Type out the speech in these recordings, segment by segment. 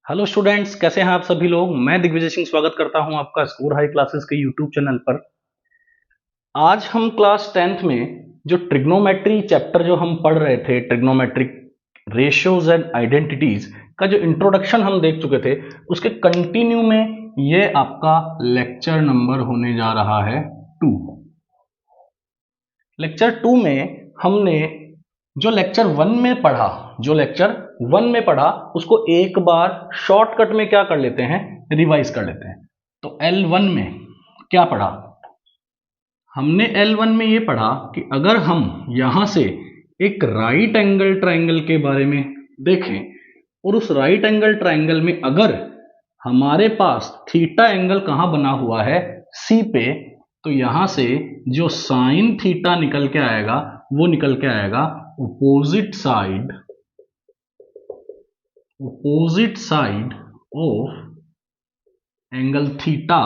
Hello students, कैसे हैं आप सभी लोग। मैं दिग्विजय सिंह स्वागत करता हूं आपका स्कोर हाई क्लासेस के यूट्यूब चैनल पर। आज हम क्लास 10th में जो ट्रिग्नोमेट्री चैप्टर जो हम पढ़ रहे थे, ट्रिग्नोमेट्रिक रेशियोज एंड आइडेंटिटीज का जो इंट्रोडक्शन हम देख चुके थे, उसके कंटिन्यू में ये आपका लेक्चर नंबर होने जा रहा है 2। लेक्चर 2 में हमने जो लेक्चर 1 में पढ़ा उसको एक बार शॉर्टकट में क्या कर लेते हैं, रिवाइज कर लेते हैं। तो L1 में क्या पढ़ा हमने? L1 में ये पढ़ा कि अगर हम यहां से एक राइट एंगल ट्रायंगल के बारे में देखें और उस राइट एंगल ट्रायंगल में अगर हमारे पास थीटा एंगल कहां बना हुआ है, C पे, तो यहां से जो साइन थीटा निकल के आएगा वो निकल के आएगा opposite side of angle theta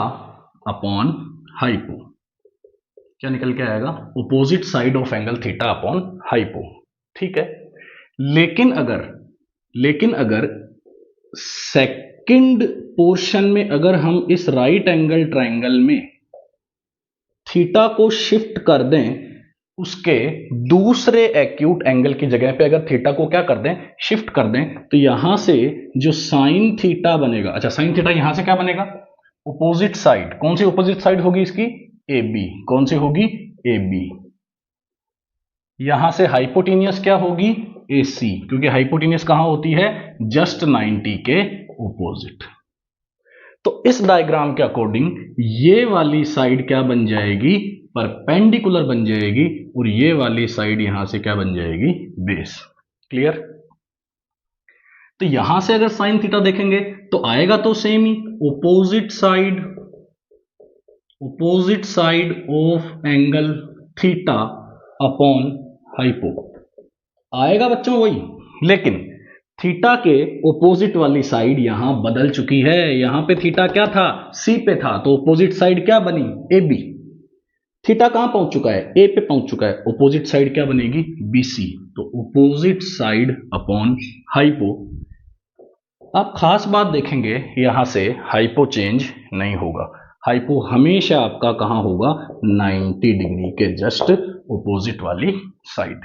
upon hypo. क्या निकल के आएगा? opposite side of angle theta upon hypo. ठीक है, लेकिन अगर सेकंड पोर्शन में अगर हम इस राइट एंगल ट्रायंगल में थीटा को शिफ्ट कर दें, उसके दूसरे एक्यूट एंगल की जगह पे अगर थीटा को क्या कर दें, शिफ्ट कर दें, तो यहां से जो साइन थीटा बनेगा, अच्छा साइन थीटा यहां से क्या बनेगा, ऑपोजिट साइड। कौन सी ऑपोजिट साइड होगी इसकी? A B. कौन सी होगी? A B. यहां से हाइपोटेनियस क्या होगी? ए सी, क्योंकि हाइपोटेनियस कहां होती है? जस्ट 90 के ऑपोजिट। तो इस डायग्राम के अकॉर्डिंग ये वाली साइड क्या बन जाएगी? परपेंडिकुलर बन जाएगी, और ये वाली साइड यहां से क्या बन जाएगी? बेस। क्लियर? तो यहां से अगर साइन थीटा देखेंगे तो आएगा तो same he, opposite side of angle theta upon hypo आएगा बच्चों वही, लेकिन थीटा के ऑपोजिट वाली साइड यहां बदल चुकी है। यहां पे थीटा क्या था? सी पे था, तो ऑपोजिट साइड क्या बनी? A B. थीटा कहां पहुंच चुका है? ए पे पहुंच चुका है, ऑपोजिट साइड क्या बनेगी? B C. तो ऑपोजिट साइड अपॉन हाइपो। आप खास बात देखेंगे, यहां से हाइपो चेंज नहीं होगा। हाइपो हमेशा आपका कहां होगा? 90 डिग्री के जस्ट ऑपोजिट वाली साइड।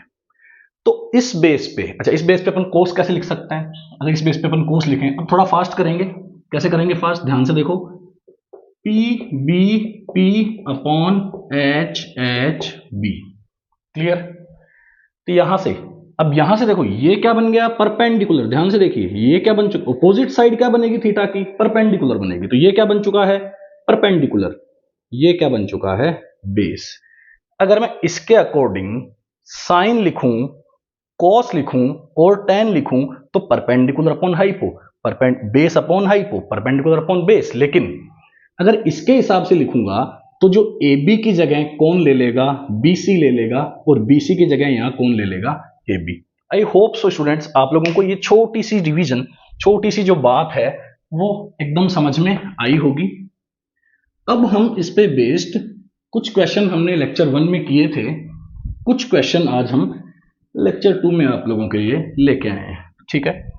तो इस बेस पे, अच्छा इस बेस पे अपन कोस कैसे लिख सकते हैं? अगर इस बेस पे अपन कोस लिखें, अब थोड़ा फास्ट करेंगे। कैसे करेंगे फास्ट? ध्यान से देखो, P B P upon H H B. Clear? तो यहां से, अब यहां से देखो ये क्या बन गया? परपेंडिकुलर। ध्यान से देखिए, ये क्या बन चुका? ऑपोजिट साइड क्या बनेगी थीटा की? परपेंडिकुलर बनेगी। तो ये क्या बन चुका है? परपेंडिकुलर। ये क्या बन चुका है? बेस। अगर मैं इसके अकॉर्डिंग साइन लिखूं, कॉस लिखूं और टेन लिखूं, तो perpendicular upon hypo, base upon hypo, perpendicular upon base. लेकिन अगर इसके हिसाब से लिखूंगा तो जो ए बी की जगह कौन ले लेगा? बी सी ले लेगा, और बी सी की जगह यहां कौन ले लेगा? A B. I hope so students, आप लोगों को ये छोटी सी रिवीजन, छोटी सी जो बात है वो एकदम समझ में आई होगी। अब हम इस पे बेस्ड कुछ क्वेश्चन हमने लेक्चर 1 में किए थे, कुछ क्वेश्चन आज हम लेक्चर 2 में आप लोगों के लिए लेके आए हैं। ठीक है,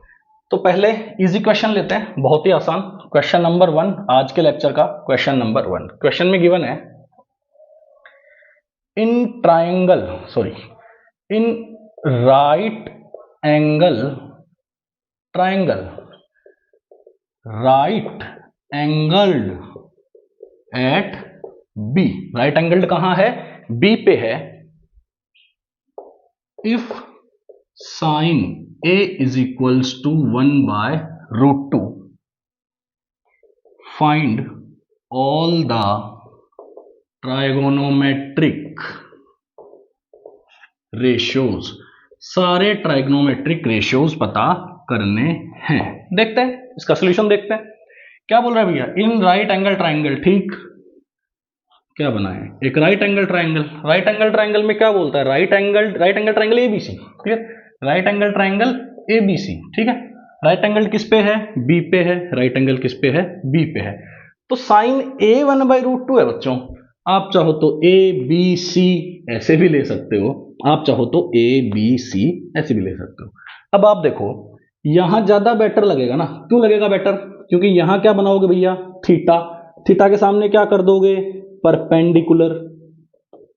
तो पहले इजी क्वेश्चन लेते हैं, बहुत ही आसान। क्वेश्चन नंबर 1, आज के लेक्चर का क्वेश्चन नंबर 1। क्वेश्चन में गिवन है, in right angle triangle, right angled at B, right angled कहां है? बी पे है। If sine A is equals to 1/√2, find all the trigonometric ratios, सारे ट्राइगोनोमेट्रिक रेशियोज पता करने हैं। देखते हैं इसका सोल्यूशन, देखते हैं क्या बोल रहा है भैया। इन राइट एंगल ट्राइंगल, ठीक, क्या बना है? एक right angle triangle. Right angle triangle में क्या बोलता है? Right angle triangle ABC. Clear? Right angle triangle ABC. ठीक है, राइट एंगल किस पे है? बी पे है। राइट एंगल किस पे है? बी पे है। तो साइन ए 1/√2 है बच्चों। आप चाहो तो ए बी सी ऐसे भी ले सकते हो, आप चाहो तो ए बी सी ऐसे भी ले सकते हो। अब आप देखो, यहां ज्यादा बेटर लगेगा ना। क्यों लगेगा बेटर? क्योंकि यहां क्या बनाओगे भैया, थीटा। थीटा के सामने क्या कर दोगे, परपेंडिकुलर।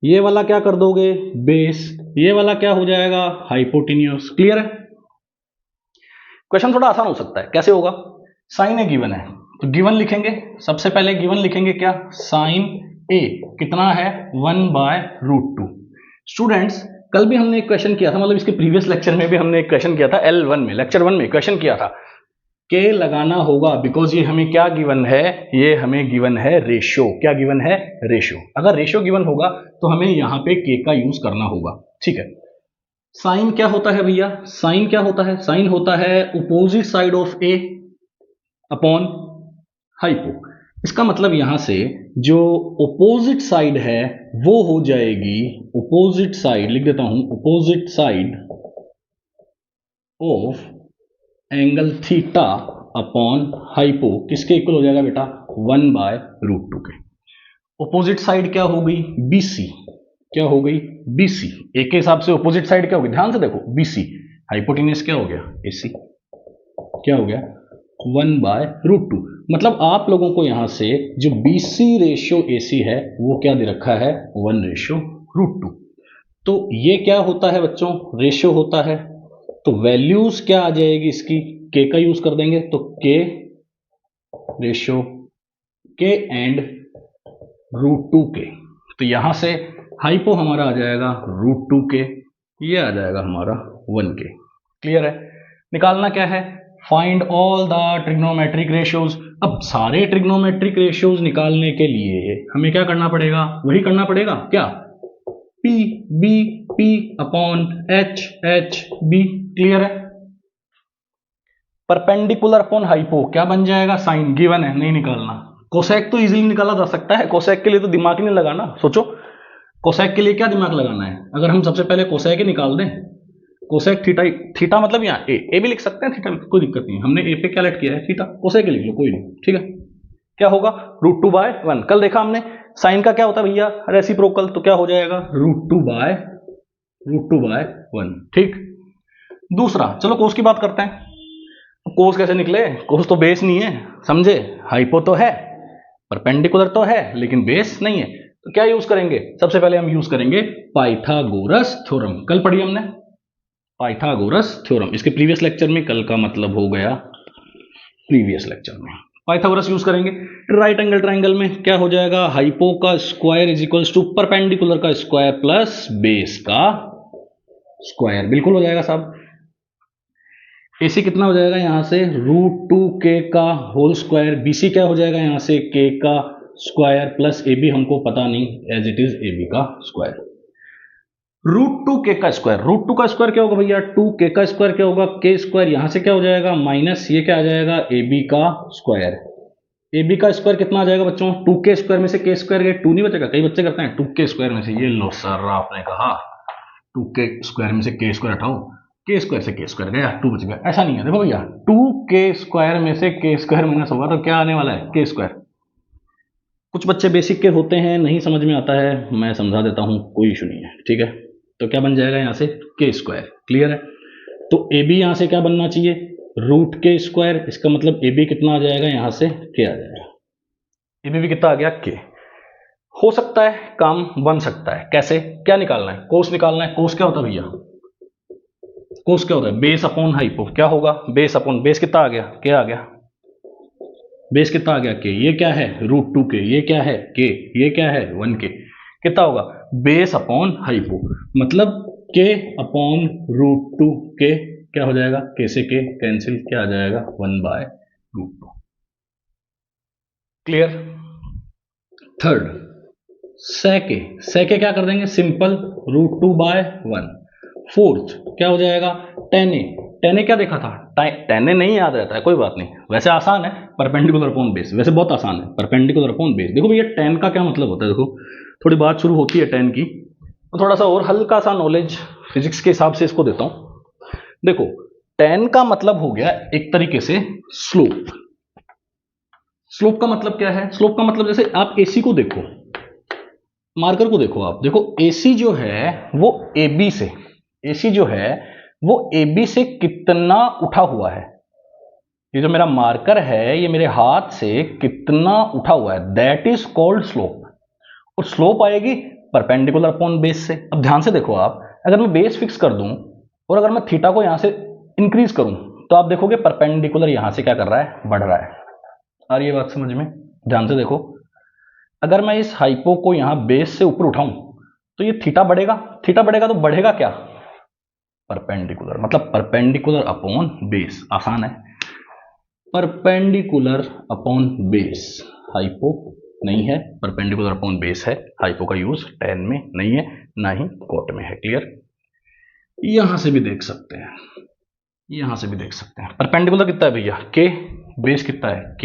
ये वाला क्या कर दोगे, बेस। ये वाला क्या हो जाएगा, हाइपोटेन्यूज। क्लियर है? क्वेश्चन थोड़ा आसान हो सकता है। कैसे होगा? साइन ए गिवन है, तो गिवन लिखेंगे। सबसे पहले गिवन लिखेंगे क्या, साइन ए कितना है, 1/√2। स्टूडेंट्स, कल भी हमने एक क्वेश्चन किया था, मतलब इसके प्रीवियस लेक्चर में भी हमने एक क्वेश्चन किया था, L1 में, लेक्चर 1 में क्वेश्चन किया था के लगाना होगा, बिकॉज ये हमें क्या गिवन है, ये हमें गिवन है रेशियो। क्या गिवन है, रेशियो। अगर रेशियो गिवन होगा तो हमें यहां पे के का यूज करना होगा। ठीक है। साइन क्या होता है भैया, साइन क्या होता है, साइन होता है opposite side of A upon hypo. इसका मतलब यहां से जो अपोजिट साइड है वो हो जाएगी, अपोजिट साइड लिख देता हूं, opposite side of angle theta upon hypo किसके इक्वल हो जाएगा बेटा, 1/√2 के। अपोजिट साइड क्या हो गई, BC। क्या हो गई, BC। ए के हिसाब से अपोजिट साइड क्या होगी, ध्यान से देखो, BC। हाइपोटेन्यूज क्या हो गया, AC। क्या हो गया, 1/√2। मतलब आप लोगों को यहां से जो BC रेशियो AC है वो क्या दे रखा है, 1/√2। तो ये क्या होता है बच्चों, रेशियो होता है। तो वैल्यूज क्या आ जाएगी इसकी, के का यूज कर देंगे, तो के रेशियो के एंड √2 के। तो यहां से हाइपो हमारा आ जाएगा √2 के, ये आ जाएगा हमारा 1 के। क्लियर है? निकालना क्या है, find all the trigonometric ratios. अब सारे ट्रिग्नोमेट्रिक रेशियोज निकालने के लिए हमें क्या करना पड़ेगा, वही करना पड़ेगा क्या, P B P upon H H B. Clear है? परपेंडिकुलर अपॉन हाइपो क्या बन जाएगा, साइन। गिवन है, नहीं निकालना। कोसेक तो इजीली निकाला जा सकता है, कोसेक के लिए तो दिमाग ही नहीं लगाना। सोचो, कोसेक के लिए क्या दिमाग लगाना है, अगर हम सबसे पहले कोसेक ही निकाल दें, कोसेक थीटा। थीटा मतलब यहाँ ए भी लिख सकते हैं, थीटा कोई दिक्कत नहीं, हमने ए पे क्या लेट किया है, थीटा। कोसेक लिख लो, कोई नहीं। ठीक है, क्या होगा, √2/1। कल देखा हमने साइन का क्या होता है भैया, रेसिप्रोकल। तो क्या हो जाएगा, √2/1। ठीक। दूसरा, चलो कोस की बात करते हैं। कोस कैसे निकले, कोस तो बेस नहीं है, समझे। हाइपो तो है, परपेंडिकुलर तो है, लेकिन बेस नहीं है। तो क्या यूज करेंगे, सबसे पहले हम यूज करेंगे पाइथागोरस थ्योरम। कल पढ़ी हमने पाइथागोरस थ्योरम, इसके प्रीवियस लेक्चर में, कल का मतलब हो गया प्रीवियस लेक्चर में। पाइथागोरस यूज करेंगे। राइट एंगल ट्राइंगल में क्या हो जाएगा, हाइपो का square is equals to perpendicular का स्क्वायर प्लस बेस का स्क्वायर। बिल्कुल हो जाएगा साहब। AC कितना हो जाएगा यहां से, √2k का होल स्क्वायर। BC क्या हो जाएगा यहां से, k का स्क्वायर प्लस AB हमको पता नहीं, एज इट इज AB का स्क्वायर। √2k का स्क्वायर, √2 का स्क्वायर क्या होगा भैया, 2k का स्क्वायर क्या होगा, k स्क्वायर। यहां से क्या हो जाएगा, माइनस ये क्या आ जाएगा, AB का स्क्वायर। AB का स्क्वायर कितना आ जाएगा बच्चों, 2k स्क्वायर में से k स्क्वायर गए, 2 नहीं बचेगा। कई बच्चे करते हैं 2k स्क्वायर में से, ये लो सर आपने कहा 2k स्क्वायर में से k स्क्वायर हटाओ, के स्क्वायर से के स्क्वायर गया, 2 बच गया। ऐसा नहीं है, देखो भैया 2k स्क्वायर में से के स्क्वायर माइनस होगा तो क्या आने वाला है, के स्क्वायर। कुछ बच्चे बेसिक के होते हैं, नहीं समझ में आता है, मैं समझा देता हूं, कोई इशू नहीं है। ठीक है, तो क्या बन जाएगा यहां से, के स्क्वायर। क्लियर है? तो AB यहां से क्या बनना चाहिए, √k स्क्वायर। इसका मतलब AB कितना आ जाएगा यहां से, के आ जाएगा। AB भी कितना आ गया, के। हो सकता है काम बन सकता है। कैसे, क्या निकालना है, कोस निकालना है। कोस क्या होता है भैया, कोस क्या होता है, बेस अपॉन हाइपो। क्या होगा, बेस अपॉन बेस कितना आ गया, क्या आ गया, बेस कितना आ गया, के। ये क्या है, √2k। ये क्या है, के। ये क्या है, 1k। कितना होगा, बेस अपॉन हाइपो। मतलब के अपॉन √2k क्या हो जाएगा, के से के कैंसिल, क्या आ जाएगा, 1/√2। क्लियर? थर्ड, सेके। सेके क्या कर देंगे, सिंपल, √2/1। फोर्थ क्या हो जाएगा, टेन ए क्या देखा था, टेन ए नहीं याद रहता है, कोई बात नहीं, वैसे आसान है, परपेंडिकुलर अपॉन बेस। वैसे बहुत आसान है, परपेंडिकुलर अपॉन बेस। देखो भैया टेन का क्या मतलब होता है, देखो थोड़ी बात शुरू होती है टेन की, तो थोड़ा सा और हल्का सा नॉलेज फिजिक्स के हिसाब से इसको देता हूं। देखो टेन का मतलब हो गया एक तरीके से स्लोप। स्लोप का मतलब क्या है, स्लोप का मतलब जैसे आप AC को देखो, मार्कर को देखो, आप देखो AC जो है वो AB से, AC जो है वो AB से कितना उठा हुआ है। ये जो मेरा मार्कर है ये मेरे हाथ से कितना उठा हुआ है, दैट इज कॉल्ड स्लोप। और स्लोप आएगी परपेंडिकुलर अपॉन बेस से। अब ध्यान से देखो आप, अगर मैं बेस फिक्स कर दूं और अगर मैं थीटा को यहां से इंक्रीज करूं तो आप देखोगे परपेंडिकुलर यहां से क्या कर रहा है, बढ़ रहा है। आ रही है बात समझ में? ध्यान से देखो, अगर मैं इस हाइपो को यहां बेस से ऊपर उठाऊं तो ये थीटा बढ़ेगा, थीटा बढ़ेगा तो बढ़ेगा क्या, परपेंडिकुलर, मतलब परपेंडिकुलर अपॉन बेस। आसान है, परपेंडिकुलर अपॉन बेस। हाइपो नहीं है, परपेंडिकुलर अपॉन बेस है। हाइपो का यूज टेन में नहीं है, ना ही कोट में है। क्लियर? यहां से भी देख सकते हैं, यहां से भी देख सकते हैं। परपेंडिकुलर कितना है भैया, के, बेस कितना है,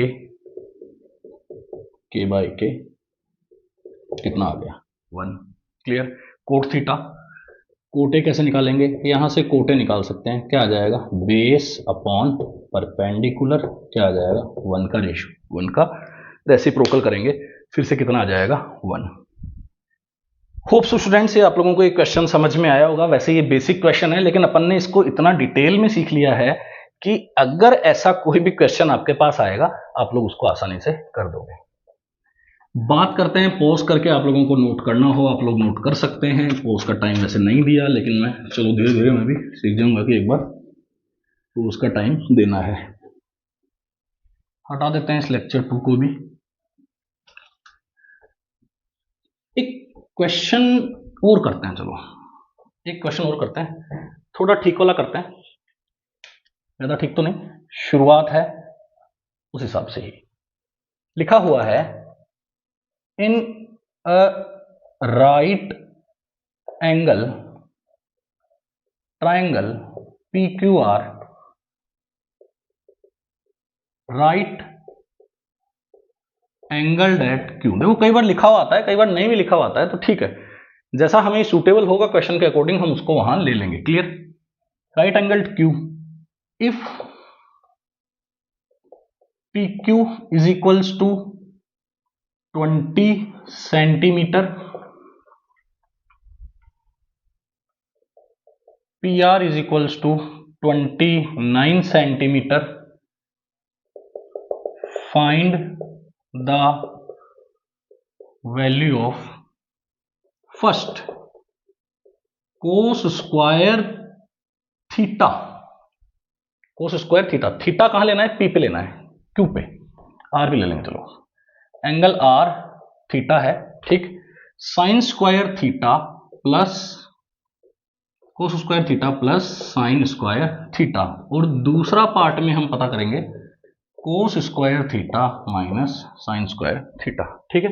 के बाई के, कितना आ गया, 1। क्लियर? कोट थीटा, कोटे कैसे निकालेंगे, यहां से कोटे निकाल सकते हैं। क्या आ जाएगा, बेस अपॉन परपेंडिकुलर, क्या आ जाएगा, 1 का रेशियो, 1 का रेसिप्रोकल करेंगे, फिर से कितना आ जाएगा, 1। होप सो स्टूडेंट्स ये आप लोगों को एक क्वेश्चन समझ में आया होगा। वैसे ये बेसिक क्वेश्चन है, लेकिन अपन ने इसको इतना डिटेल में सीख लिया है कि अगर ऐसा कोई भी क्वेश्चन आपके पास आएगा आप लोग उसको आसानी से कर दोगे। बात करते हैं पोज करके, आप लोगों को नोट करना हो आप लोग नोट कर सकते हैं। पोज का टाइम वैसे नहीं दिया, लेकिन मैं चलो धीरे धीरे मैं भी सीख जाऊंगा कि एक बार पोज का टाइम देना है। हटा देते हैं इस लेक्चर 2 को भी। एक क्वेश्चन और करते हैं, चलो एक क्वेश्चन और करते हैं, थोड़ा ठीक वाला करते हैं, ज्यादा ठीक तो नहीं, शुरुआत है उस हिसाब से ही। लिखा हुआ है, in a right angle triangle PQR, right angle at Q। देखो कई बार लिखा हुआ आता है, कई बार नहीं भी लिखा हुआ आता है, तो ठीक है, जैसा हमें सूटेबल होगा क्वेश्चन के अकॉर्डिंग हम उसको वहां ले लेंगे। Clear? Right angle Q, if PQ is equals to 20 centimetre, PR is equals to 29 centimeter, find the value of first cos square theta। cos square theta, theta कहां लेना है, P पे लेना है, Q पे, R भी ले लेंगे। चलो एंगल R थीटा है, ठीक, sine square theta plus cos square theta plus sine square theta, और दूसरा पार्ट में हम पता करेंगे cos square theta minus sine square theta. ठीक है,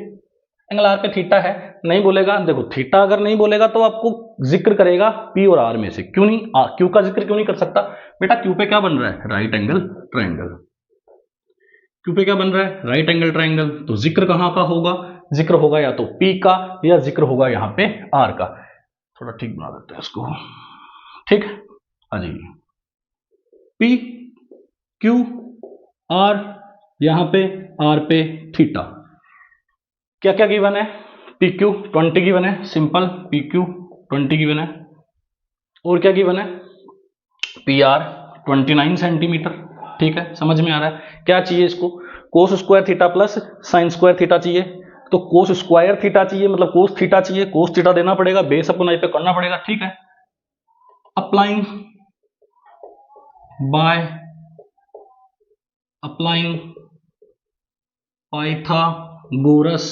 एंगल आर पे थीटा है, नहीं बोलेगा, देखो थीटा अगर नहीं बोलेगा तो आपको जिक्र करेगा पी और आर में से, क्यों नहीं, क्यू का जिक्र क्यों नहीं कर सकता बेटा, क्यू पे क्या बन रहा है, राइट एंगल ट्रायंगल। क्यू पे क्या बन रहा है, राइट एंगल ट्रायंगल, तो जिक्र कहां का होगा, जिक्र होगा या तो पी का या जिक्र होगा यहां पे आर का। थोड़ा ठीक बना देते हैं इसको, ठीक, आ जाइए, पी क्यू आर, यहां पे आर पे थीटा। क्या क्या गिवन है, पी क्यू 20 गिवन है, सिंपल पी क्यू 20 गिवन है, और क्या गिवन है, पी आर 29 सेंटीमीटर। ठीक है, समझ में आ रहा है, क्या चाहिए इसको, cos square theta plus sine square theta चाहिए, तो कोस स्क्वायर थीटा चाहिए, मतलब कोस थीटा चाहिए, कोस थीटा देना पड़ेगा, बेस अपॉन आई पे करना पड़ेगा। ठीक है, applying by applying Pythagoras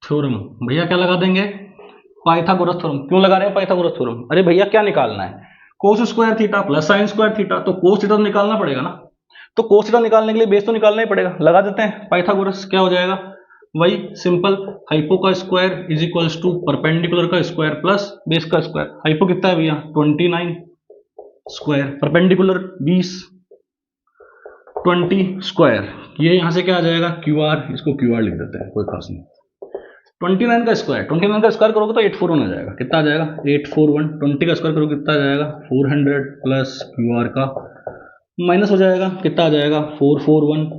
theorem, भैया क्या लगा देंगे, पाइथागोरस थ्योरम। क्यों लगा रहे हैं पाइथागोरस थ्योरम, अरे भैया क्या निकालना है, cos square theta plus sine square theta, तो कोस थीटा तो निकालना पड़ेगा ना, तो कोस थीटा निकालने के लिए बेस तो निकालना ही पड़ेगा, लगा देते हैं पाइथागोरस। क्या हो जाएगा, वही सिंपल, हाइपो का square is equals to perpendicular का स्क्वायर प्लस बेस का स्क्वायर। हाइपो कितना है भैया, 29 स्क्वायर, परपेंडिकुलर 20, 20 स्क्वायर, ये यहां से क्या आ जाएगा, क्यू आर, इसको क्यू आर लिख देते हैं, कोई खास नहीं। 29 का स्क्वायर, 29 का स्क्वायर करोगे तो 841 आ जाएगा, कितना आ जाएगा, 841, 20 का स्क्वायर करोगे कितना आ जाएगा, 400 प्लस क्यू आर का माइनस हो जाएगा, कितना आ जाएगा, 441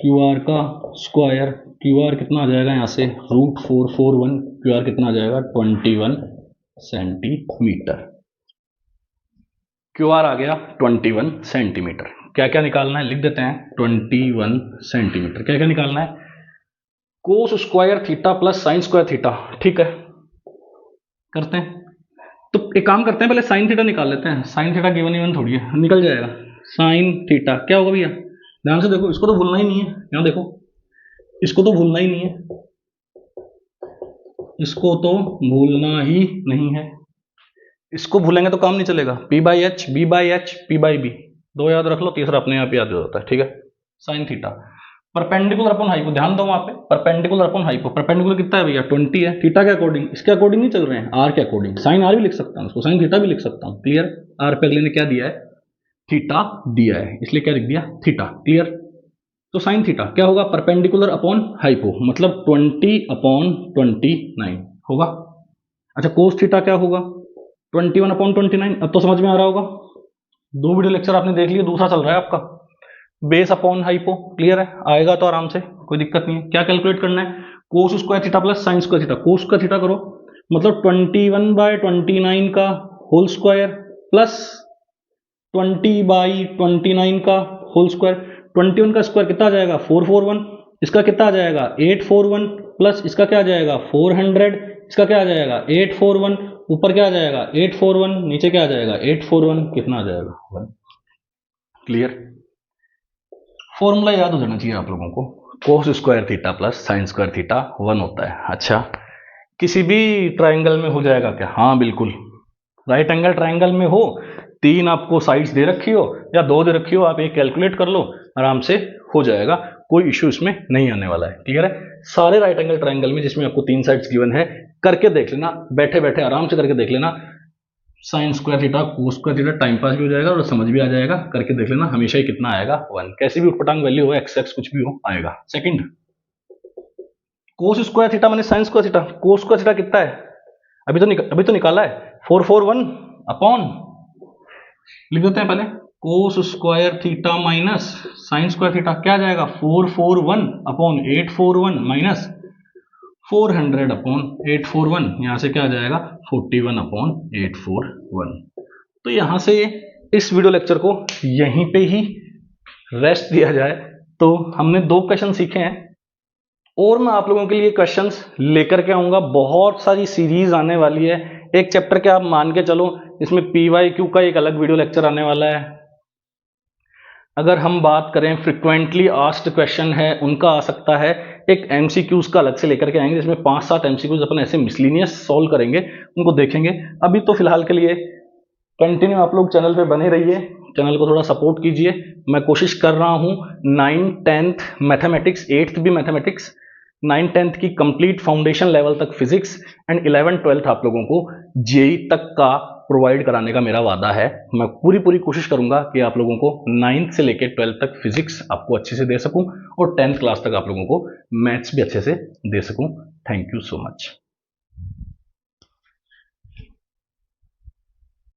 क्यू आर का स्क्वायर, क्यू आर कितना आ जाएगा यहाँ से, √441, क्यू आर कितना आ जाएगा, 21 सेंटीमीटर। क्यू आर आ गया 21 सेंटीमीटर। क्या क्या निकालना है लिख देते हैं, 21 सेंटीमीटर। क्या क्या निकालना है, cos square theta plus sine square theta. ठीक है, करते हैं। तो एक काम करते हैं, पहले साइन थीटा निकाल लेते हैं। साइन थीटा गिवन इवन थोड़ी है, निकल जाएगा। साइन थीटा क्या होगा भैया, ध्यान से देखो, इसको तो भूलना ही नहीं है। यहाँ देखो, इसको तो भूलना ही नहीं है, इसको तो भूलना ही नहीं है। इसको भूलेंगे तो काम नहीं चलेगा। P by H, B by H, P by B, दो याद रख लो, तीसरा अपने आप याद हो जाता है। ठीक है, sine theta perpendicular upon hypo, ध्यान दो वहां पे, परपेंडिकुलर अपॉन हाइपो। परपेंडिकुलर कितना है भैया, 20 है। थीटा के अकॉर्डिंग, इसके अकॉर्डिंग नहीं चल रहे हैं, आर के अकॉर्डिंग। साइन आर भी लिख सकता हूँ, उसको साइन थीटा भी लिख सकता हूँ। क्लियर, आर पे अगले ने क्या दिया है, थीटा दिया है, इसलिए क्या लिख दिया, थीटा। क्लियर, तो साइन थीटा क्या होगा, परपेंडिकुलर अपॉन हाइपो, मतलब 20/29 होगा। अच्छा, कोस थीटा क्या होगा, 21/29। अब तो समझ में आ रहा होगा, दो वीडियो लेक्चर आपने देख लिए, दूसरा चल रहा है आपका, बेस अपॉन हाइपो। क्लियर है, आएगा तो आराम से, कोई दिक्कत नहीं है। क्या कैलकुलेट करना है, cos square theta plus sine square theta. Cos square theta करो, मतलब 21/29 का होल स्क्वायर प्लस 20/29 का होल स्क्वायर। 21 का स्क्वायर कितना आ जाएगा, 441। इसका कितना आ जाएगा, 841, प्लस इसका क्या आ जाएगा, 400। इसका क्या आ जाएगा, 841। ऊपर क्या आ जाएगा, 841, नीचे क्या आ जाएगा, 841। कितना आ जाएगा, 1। क्लियर, फॉर्मूला याद हो जाना चाहिए आप लोगों को, cos square theta plus sine square theta 1 होता है। अच्छा, किसी भी ट्राइंगल में हो जाएगा क्या, हाँ बिल्कुल। राइट एंगल ट्राइंगल में हो, 3 आपको साइड्स दे रखी हो या 2 दे रखी हो, आप एक कैलकुलेट कर लो, आराम से हो जाएगा, कोई इश्यू इसमें नहीं आने वाला है। क्लियर है, सारे राइट एंगल ट्राइंगल में जिसमें आपको 3 साइड्स गिवन है, करके देख लेना, बैठे बैठे आराम से करके देख लेना। Sine square theta, cos square theta, time pass भी हो जाएगा और समझ भी आ जाएगा, करके देख लेना। हमेशा ही कितना आएगा, 1। कैसी भी उटपटांग वैल्यू हो, एक्स एक्स कुछ भी हो, आएगा। सेकंड, कोस स्क्वायर थीटा माने sine square theta. Cos square theta कितना है, अभी तो निकाला है, 441 अपॉन, लिख देते हैं पहले, cos square theta minus sine square theta. क्या आ जाएगा, 441 अपॉन 841 माइनस 400 अपॉन 841। यहां से क्या आ जाएगा, 41 अपॉन 841। तो यहां से इस वीडियो लेक्चर को यहीं पे ही रेस्ट दिया जाए। तो हमने 2 क्वेश्चन सीखे हैं, और मैं आप लोगों के लिए क्वेश्चंस लेकर के आऊंगा। बहुत सारी सीरीज आने वाली है, एक चैप्टर के आप मान के चलो, इसमें PYQ का एक अलग वीडियो लेक्चर आने वाला है। अगर हम बात करें फ्रिक्वेंटली आस्क्ड क्वेश्चन है, उनका आ सकता है। एक MCQs का अलग से लेकर के आएंगे, जिसमें 5-7 MCQs अपन ऐसे मिसलिनियस सॉल्व करेंगे, उनको देखेंगे। अभी तो फिलहाल के लिए कंटिन्यू आप लोग चैनल पे बने रहिए, चैनल को थोड़ा सपोर्ट कीजिए। मैं कोशिश कर रहा हूँ 9th 10th मैथमेटिक्स, 8th भी मैथमेटिक्स, 9th 10th की कंप्लीट फाउंडेशन लेवल तक फिजिक्स, एंड 11th 12th आप लोगों को जेई तक का प्रोवाइड कराने का मेरा वादा है। मैं पूरी कोशिश करूंगा कि आप लोगों को 9th से लेकर 12th तक फिजिक्स आपको अच्छे से दे सकूं, और 10th क्लास तक आप लोगों को मैथ्स भी अच्छे से दे सकूं। Thank you so much.